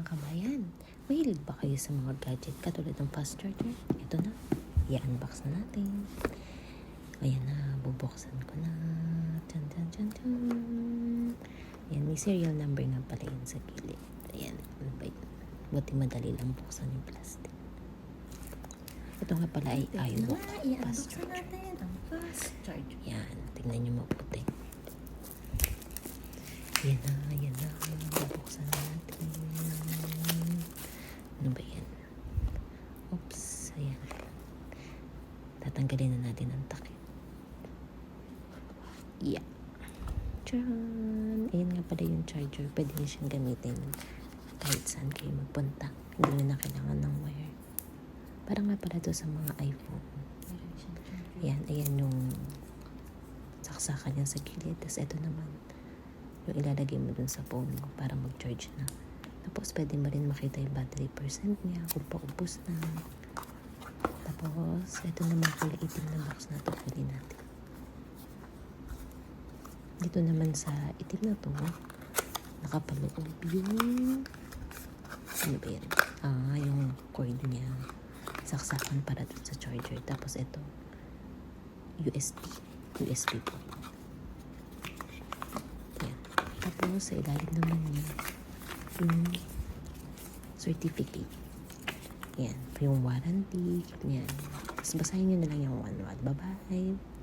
kabayan, mahilig ba kayo sa mga gadget katulad ng FastCharger? Ito na, i-unbox na natin. Ayan na, bubuksan ko na. Dyan, dyan, dyan, dyan. Ayan, may serial number nga pala yun sa gilid. Ayan, ano ba yun? Buti madali lang buksan yung plastic. Ito nga pala ay Iwalk FastCharger. FastCharger. Yan, tingnan nyo mabuti. Yan na. Bubuksan natin. Ano ba yan? Oops, ayan. Tatanggalin na natin ang takip. Yeah. Tcharan! Ayan nga pala yung charger. Pwede nyo siyang gamitin kahit saan kayo magpunta. Hindi nyo na kailangan ng wire. Parang nga pala to sa mga iPhone. Ayan yung saksakan niya sa gilid. Tapos ito naman, yung ilalagay mo dun sa phone mo para mag-charge na. Tapos pwede mo rin makita yung battery percent niya kung paubos na. Tapos ito naman kulay itim na box na to. Pwede natin. Dito naman sa itim na to, nakapaloob yung ano ba yan? Yung cord niya. Saksakan para dun sa charger. Tapos ito, USB po. Yan. Tapos sa ilalim naman niya, yung certificate. Yan. Yung warranty. Yan. Tapos basahin nyo na lang yung 1 watt. Bye-bye.